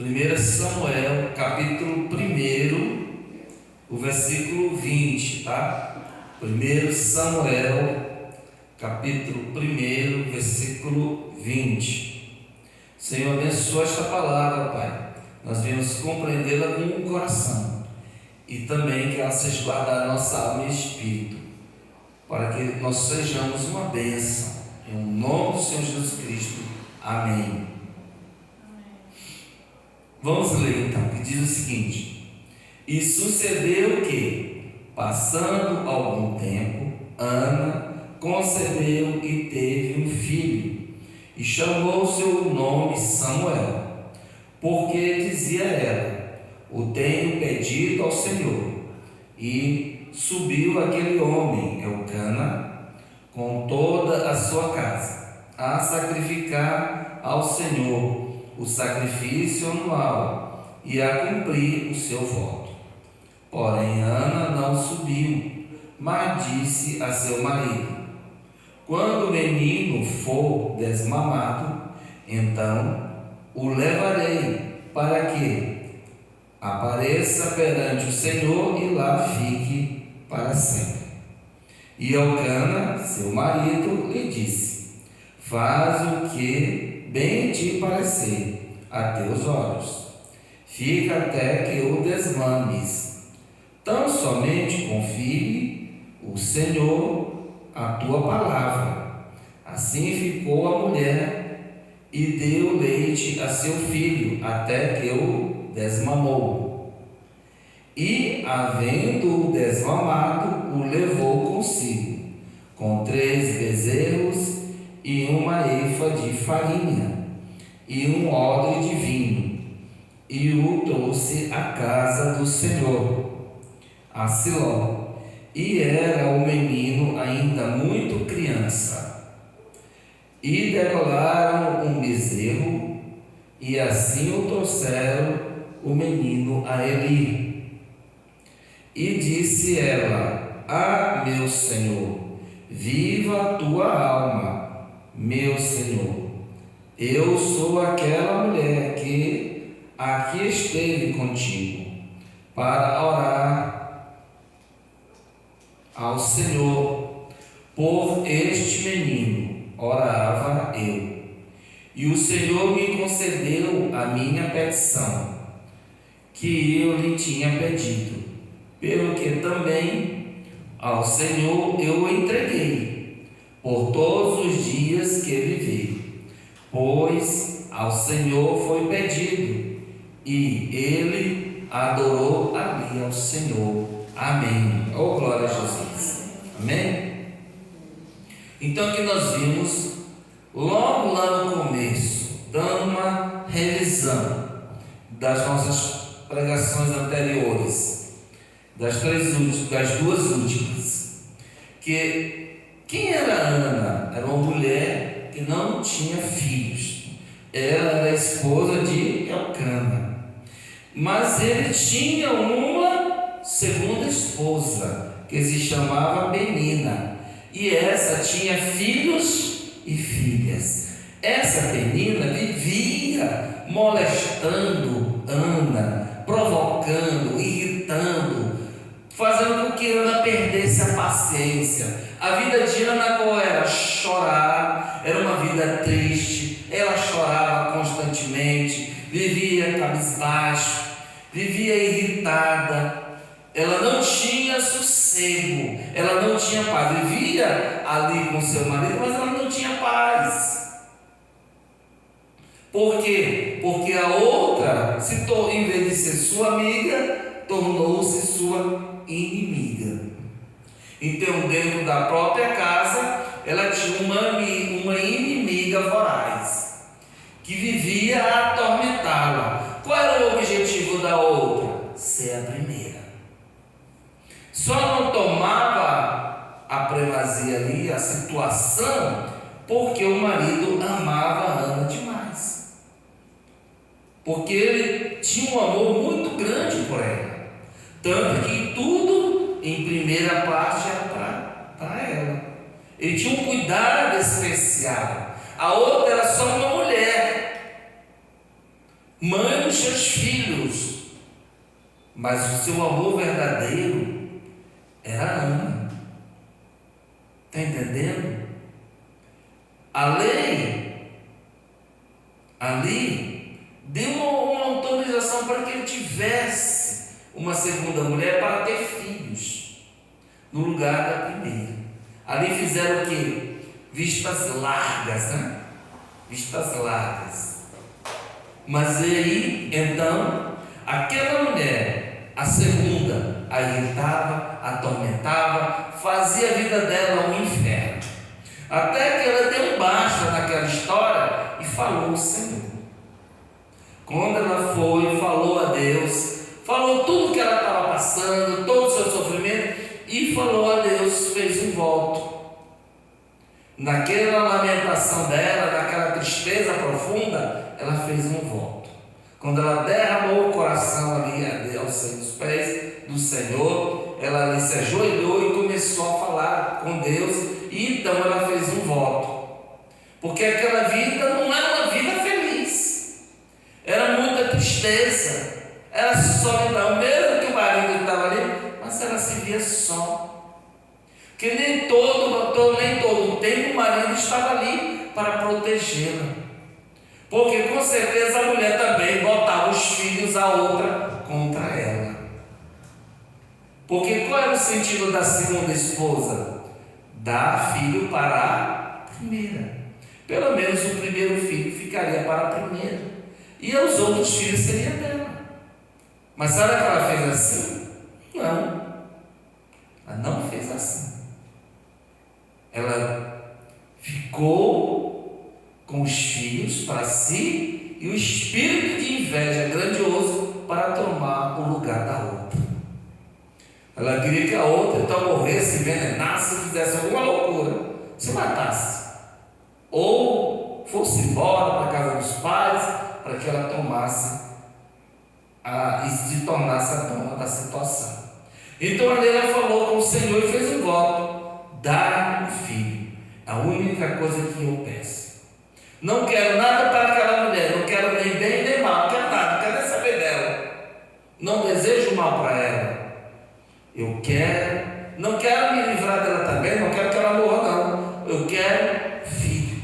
1 Samuel, capítulo 1, o versículo 20, tá? 1 Samuel, capítulo 1, versículo 20. Senhor, abençoa esta palavra, Pai. Nós viemos compreendê-la com o coração e também que ela seja guardada na nossa alma e espírito, para que nós sejamos uma bênção. Em nome do Senhor Jesus Cristo. Amém. Vamos ler então, que diz o seguinte: E sucedeu que, passando algum tempo, Ana concebeu e teve um filho, e chamou seu nome Samuel, porque dizia ela: O tenho pedido ao Senhor. E subiu aquele homem, Elcana, com toda a sua casa, a sacrificar ao Senhor o sacrifício anual e a cumprir o seu voto. Porém, Ana não subiu, mas disse a seu marido: Quando o menino for desmamado, então o levarei para que apareça perante o Senhor e lá fique para sempre. E Elcana, seu marido, lhe disse: Faz o que bem te parecer a teus olhos, fica até que o desmames. Tão somente confie o Senhor a tua palavra. Assim ficou a mulher e deu leite a seu filho até que o desmamou. E, havendo-o desmamado, o levou consigo, com 3 bezerros e uma efa de farinha e um odre de vinho, e o trouxe à casa do Senhor, a Siló. E era o menino ainda muito criança. E degolaram um bezerro, e assim o trouxeram o menino a Eli. E disse ela: Ah, meu Senhor, viva a tua alma, meu Senhor. Eu sou aquela mulher que aqui esteve contigo para orar ao Senhor. Por este menino orava eu, e o Senhor me concedeu a minha petição, que eu lhe tinha pedido, pelo que também ao Senhor eu o entreguei, por todos os dias que vivi. Pois ao Senhor foi pedido, e ele adorou ali ao Senhor. Amém. Oh, glória a Jesus. Amém? Então, que nós vimos logo lá no começo, dando uma revisão das nossas pregações anteriores, das 2 últimas, que quem era Ana? Era uma mulher que não tinha filhos. Ela era a esposa de Elcana, mas ele tinha uma segunda esposa, que se chamava Penina, e essa tinha filhos e filhas. Essa Penina vivia molestando Ana, provocando, irritando, fazendo com que Ana perdesse a paciência. A vida de Ana qual era? Chorar. Era uma vida triste. Ela chorava constantemente, vivia cabisbaixo, vivia irritada. Ela não tinha sossego, ela não tinha paz. Vivia ali com seu marido, mas ela não tinha paz. Por quê? Porque a outra, em vez de ser sua amiga, tornou-se sua inimiga. Então, dentro da própria casa, ela tinha uma inimiga voraz, que vivia a atormentá-la. Qual era o objetivo da outra? Ser a primeira. Só não tomava a primazia ali, a situação, porque o marido amava a Ana demais. Porque ele tinha um amor muito grande por ela. Tanto que tudo, em primeira parte, era para ela. Ele tinha um cuidado especial. A outra era só uma mulher. mãe dos seus filhos, mas o seu amor verdadeiro era Ana. Está entendendo? A lei ali deu uma autorização para que ele tivesse uma segunda mulher para ter filhos, no lugar da primeira. Ali fizeram o quê? Vistas largas, né? Vistas largas. Mas aí, então, aquela mulher, a segunda, a irritava, atormentava, fazia a vida dela um inferno. Até que ela deu um basta naquela história e falou ao Senhor. Quando ela foi, falou a Deus, falou tudo que ela estava passando, todo o seu sofrimento, e falou a Deus, fez um voto. Naquela lamentação dela, naquela tristeza profunda, ela fez um voto. Quando ela derramou o coração ali aos pés do Senhor, ela ali se ajoelhou e começou a falar com Deus, e então ela fez um voto. Porque aquela vida não era uma vida feliz, era muita tristeza, era solidão, mesmo que o marido estava ali, mas ela se via só. Porque nem todo o tempo o marido estava ali para protegê-la. Porque com certeza a mulher também botava os filhos a outra contra ela. Porque qual era o sentido da segunda esposa? Dar filho para a primeira. Pelo menos o primeiro filho ficaria para a primeira, e os outros filhos seriam dela. Mas sabe que ela fez assim? Não, ela não fez assim. Ela ficou com os filhos para si e o espírito de inveja grandioso para tomar o lugar da outra. Ela queria que a outra então morresse, envenenasse, fizesse alguma loucura, se matasse, ou fosse embora para a casa dos pais, para que ela tomasse e se tornasse a dona da situação. Então ali ela falou com o Senhor e fez um voto: dá-me um filho, a única coisa que eu peço. Não quero nada para aquela mulher, não quero nem bem nem mal, não quero nada, não quero nem saber dela, não desejo mal para ela. Eu quero, não quero me livrar dela também, não quero que ela morra, não. Eu quero filho.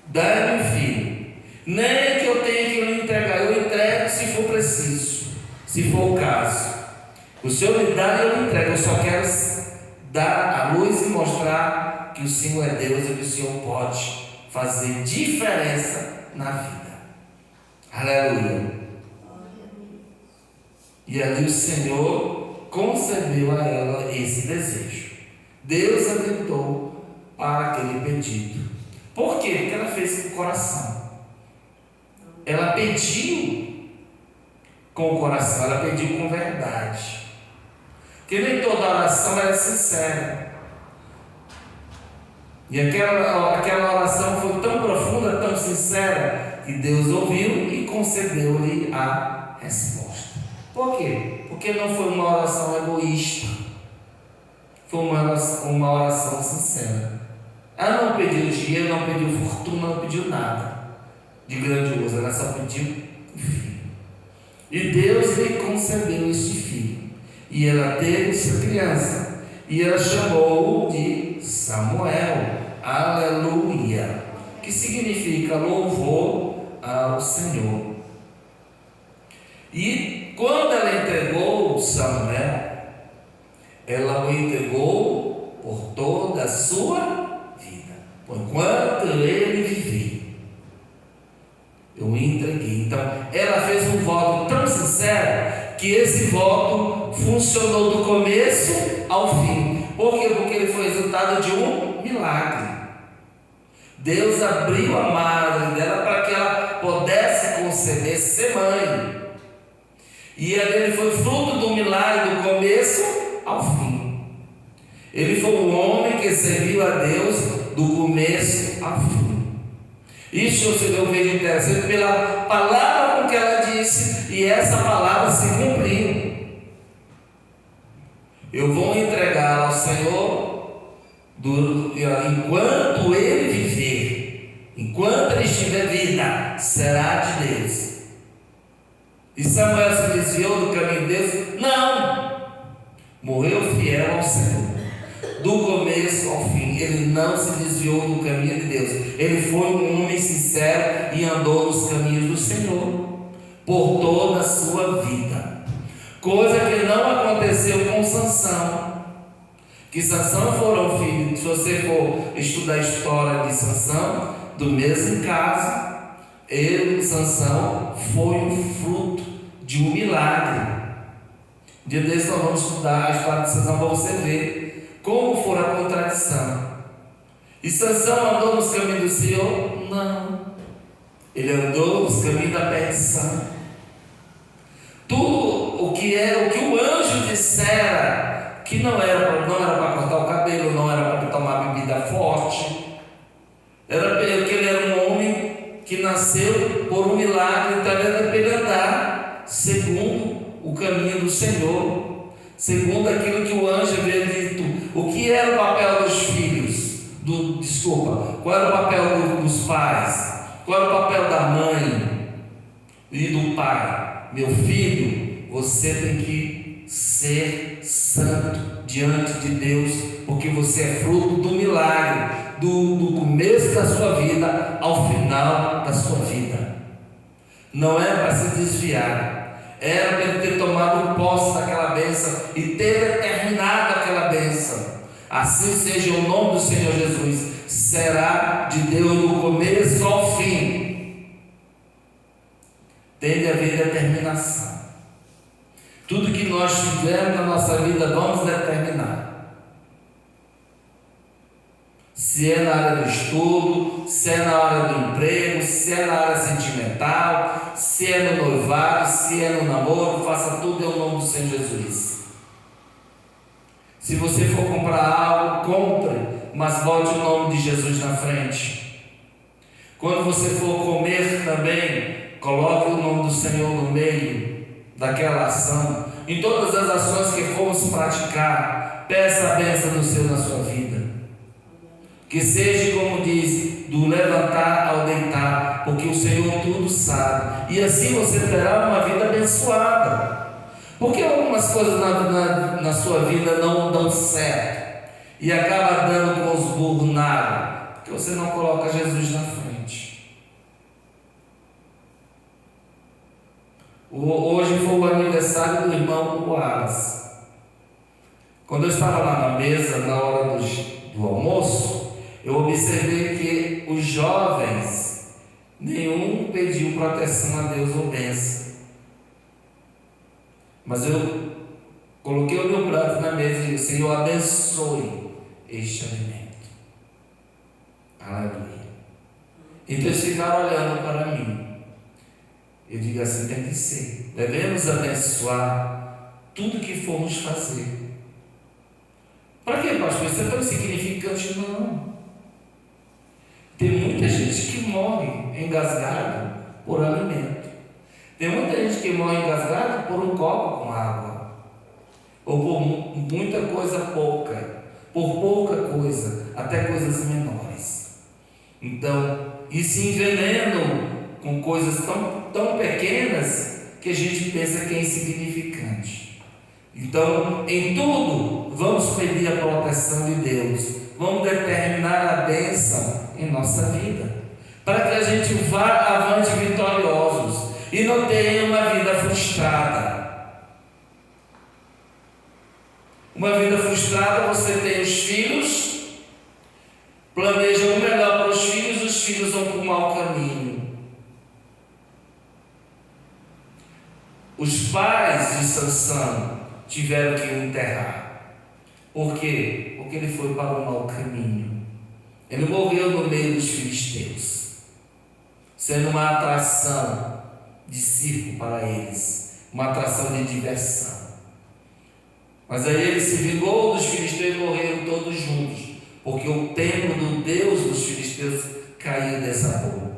Dá-me um filho. Nem que eu tenha que lhe entregar, eu entrego se for preciso, se for o caso. O Senhor me dá e eu lhe entrego. Eu só quero dar a luz e mostrar que o Senhor é Deus e que o Senhor pode fazer diferença na vida. Aleluia. E ali o Senhor concedeu a ela esse desejo. Deus atentou para aquele pedido. Por quê? Porque ela fez com o coração. Ela pediu com o coração, ela pediu com verdade. Porque nem toda oração é sincera. E aquela oração foi tão profunda, tão sincera, que Deus ouviu e concedeu-lhe a resposta. Por quê? Porque não foi uma oração egoísta, foi uma oração sincera. Ela não pediu dinheiro, não pediu fortuna, não pediu nada de grandioso, ela só pediu um filho. E Deus lhe concedeu este filho, e ela teve essa criança, e ela chamou-o de Samuel. Aleluia, que significa louvor ao Senhor. E quando ela entregou Samuel, ela o entregou por toda a sua vida, por enquanto ele vivia, eu o entreguei. Então ela fez um voto tão sincero que esse voto funcionou do começo ao fim. Por quê? Porque ele foi resultado de um milagre. Deus abriu a madre dela para que ela pudesse conceber, ser mãe. E ele foi fruto do milagre do começo ao fim. Ele foi um homem que serviu a Deus do começo ao fim. Isso eu vejo interessante pela palavra com que ela disse, e essa palavra se cumpriu. Eu vou entregar ao Senhor enquanto ele viver. Enquanto ele tiver vida, será de Deus. E Samuel se desviou do caminho de Deus? Não! Morreu fiel ao Senhor. Do começo ao fim, ele não se desviou do caminho de Deus. Ele foi um homem sincero e andou nos caminhos do Senhor por toda a sua vida. Coisa que não aconteceu com Sansão. Que Sansão foram filhos. Se você for estudar a história de Sansão, do mesmo caso, Sansão, foi um fruto de um milagre. Um dia desses nós vamos estudar a história de Sansão para você ver como foi a contradição. E Sansão andou nos caminhos do Senhor? Não. Ele andou nos caminhos da perdição. Tudo o que o anjo dissera que não era para cortar o cabelo, não era para tomar bebida forte, era porque ele era um homem que nasceu por um milagre, então era para ele andar segundo o caminho do Senhor, segundo aquilo que o anjo havia dito. O que era o papel dos filhos? Qual era o papel dos pais? Qual era o papel da mãe e do pai? Meu filho, você tem que ser santo diante de Deus, porque você é fruto do milagre, do começo da sua vida ao final da sua vida. Não é para se desviar, era para ele ter tomado posse daquela bênção e ter determinado aquela bênção. Assim seja o nome do Senhor Jesus, será de Deus do começo ao fim. Tem de haver determinação. Tudo que nós tivermos na nossa vida, vamos determinar. Se é na área do estudo, se é na área do emprego, se é na área sentimental, se é no noivado, se é no namoro, faça tudo em nome do Senhor Jesus. Se você for comprar algo, compre, mas bote o nome de Jesus na frente. Quando você for comer também, coloque o nome do Senhor no meio daquela ação. Em todas as ações que formos praticar, peça a bênção do Senhor na sua vida. Que seja, como diz, do levantar ao deitar, porque o Senhor tudo sabe. E assim você terá uma vida abençoada. Porque algumas coisas na sua vida não dão certo e acaba dando com os burros na água, porque você não coloca Jesus na frente. Hoje foi o aniversário do irmão Wallace. Quando eu estava lá na mesa, na hora do almoço, eu observei que os jovens, nenhum pediu proteção a Deus ou bênção. Mas eu coloquei o meu prato na mesa e disse: Senhor, abençoe este alimento. Aleluia. Então eles ficaram olhando para mim. Eu digo assim: tem que ser. Devemos abençoar tudo que formos fazer. Para quê, pastor? Isso é tão insignificante? Não. Tem muita gente que morre engasgado por alimento. Tem muita gente que morre engasgada por um copo com água, ou por muita coisa pouca, por pouca coisa, até coisas menores. Então, e se envenenam com coisas tão pequenas que a gente pensa que é insignificante. Então, em tudo, vamos pedir a proteção de Deus, vamos determinar a bênção em nossa vida, para que a gente vá avante vitoriosos e não tenha uma vida frustrada. Uma vida frustrada, você tem os filhos, planeja o melhor para os filhos vão para o mau caminho. Os pais de Sansão tiveram que o enterrar. Por quê? Porque ele foi para o mau caminho. Ele morreu no meio dos filisteus, sendo uma atração de circo para eles, uma atração de diversão. Mas aí ele se vingou dos filisteus e morreram todos juntos, porque o templo do Deus dos filisteus caiu dessa boa.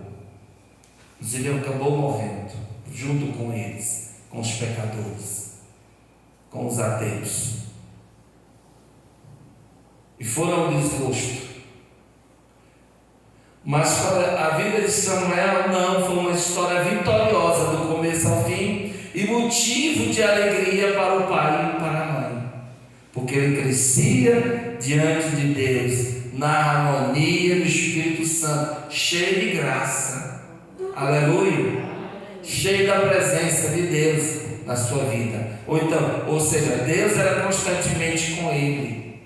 Ele acabou morrendo junto com eles, com os pecadores, com os ateus, e foram um desgosto. Mas a vida de Samuel não foi uma história vitoriosa do começo ao fim e motivo de alegria para o pai e para a mãe, porque ele crescia diante de Deus na harmonia do Espírito Santo, cheio de graça, aleluia, cheio da presença de Deus na sua vida. Ou seja, Deus era constantemente com ele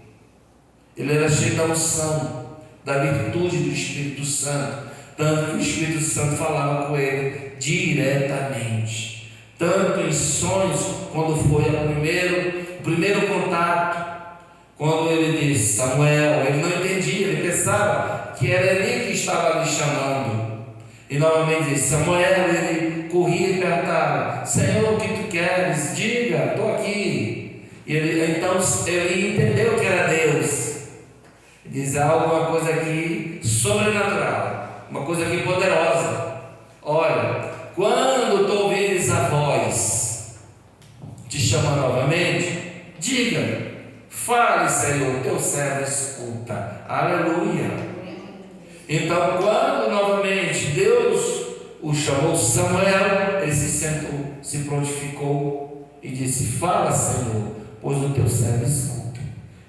era cheio da unção, da virtude do Espírito Santo, tanto que o Espírito Santo falava com ele diretamente, tanto em sonhos, quando foi o primeiro contato, quando ele disse Samuel, ele não entendia, ele pensava que era ele que estava lhe chamando, e novamente disse Samuel, ele corria e perguntava, Senhor, o que tu queres? Diga, estou aqui. E então ele entendeu que era Deus. Diz alguma coisa aqui sobrenatural, uma coisa aqui poderosa. Olha, quando tu ouvires a voz te chamando novamente, diga, fale, Senhor, teu servo escuta. Aleluia. Então, quando novamente Deus o chamou Samuel, ele se sentou, se prontificou e disse, fala, Senhor, pois o teu servo escuta.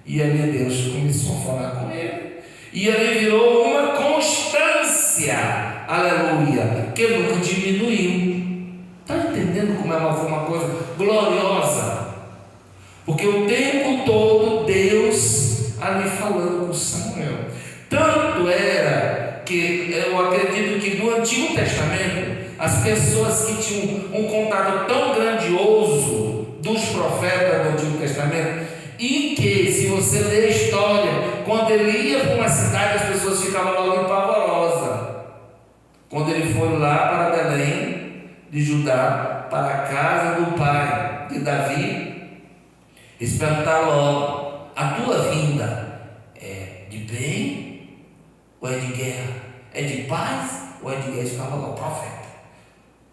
E ali Deus começou a falar com ele. E ali virou uma constância, aleluia, que nunca diminuiu. Está entendendo como foi uma coisa gloriosa? Porque o tempo todo Deus ali falando com Samuel. Tanto era que eu acredito que no Antigo Testamento, as pessoas que tinham um contato tão grandioso dos profetas do Antigo Testamento, e que, se você ler a história, quando ele ia para uma cidade, as pessoas ficavam logo pavorosas. Quando ele foi lá para Belém de Judá, para a casa do pai de Davi, eles perguntaram logo, a tua vinda é de bem ou é de guerra? É de paz ou é de guerra? Ficava lá o profeta.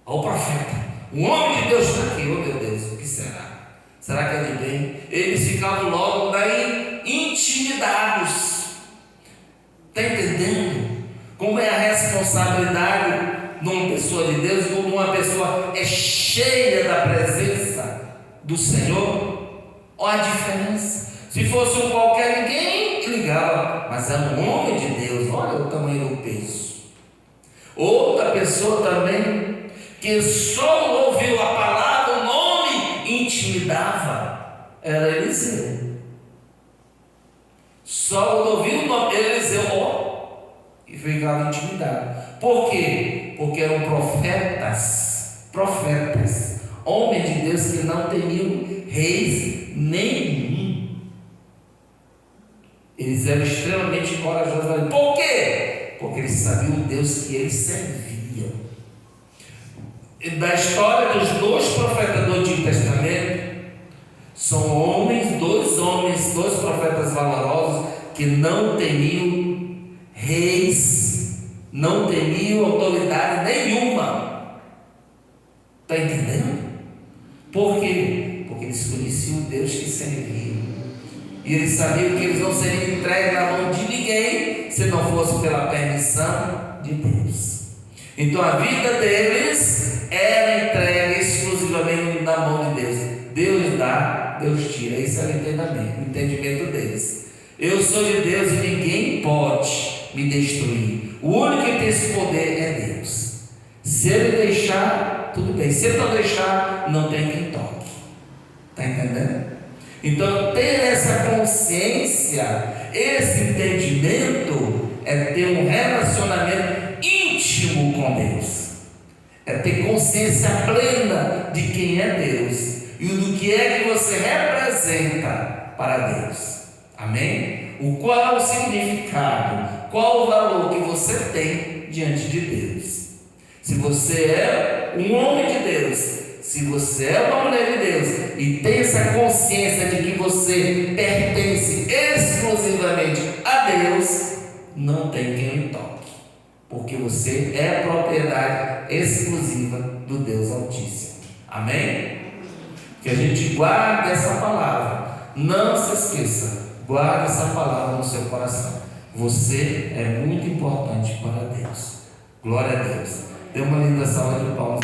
Olha o profeta, o homem de Deus está aqui. Oh meu Deus, o que será? Será que é de bem? Eles ficavam logo daí intimidados. Está entendendo como é a responsabilidade de uma pessoa de Deus, quando uma pessoa é cheia da presença do Senhor? Olha a diferença. Se fosse um qualquer, ninguém ligava, mas é um homem de Deus. Olha o tamanho do peso. Outra pessoa também que só ouviu a palavra, o nome intimidava, era Eliseu. Só ouviu o nome Eliseu e ficava intimidado. Por quê? Porque eram profetas, homens de Deus que não temiam reis nenhum. Eles eram extremamente corajosos. Por quê? Porque eles sabiam o Deus que eles serviam. Da história dos dois profetas do Antigo Testamento, são dois profetas valorosos que não temiam reis, não temiam autoridade nenhuma. Está entendendo? Por quê? Porque eles conheciam o Deus que serviam. E eles sabiam que eles não seriam entregues na mão de ninguém se não fosse pela permissão de Deus. Então a vida deles era entregue exclusivamente na mão de Deus. Deus dá, Deus tira. Esse é o entendimento deles. Eu sou de Deus e ninguém pode me destruir. O único que tem esse poder é Deus. Se ele deixar, tudo bem. Se ele não deixar, não tem quem toque. Está entendendo? Então ter essa consciência, esse entendimento, é ter um relacionamento íntimo com Deus, é ter consciência plena de quem é Deus e do que é que você representa para Deus. Amém? Qual é o significado, qual o valor que você tem diante de Deus. Se você é um homem de Deus, se você é uma mulher de Deus e tem essa consciência de que você pertence exclusivamente a Deus, não tem quem lhe toque, porque você é a propriedade exclusiva do Deus Altíssimo. Amém? Que a gente guarde essa palavra, não se esqueça, guarde essa palavra no seu coração. Você é muito importante para Deus. Glória a Deus. Dê uma linda salva de palmas.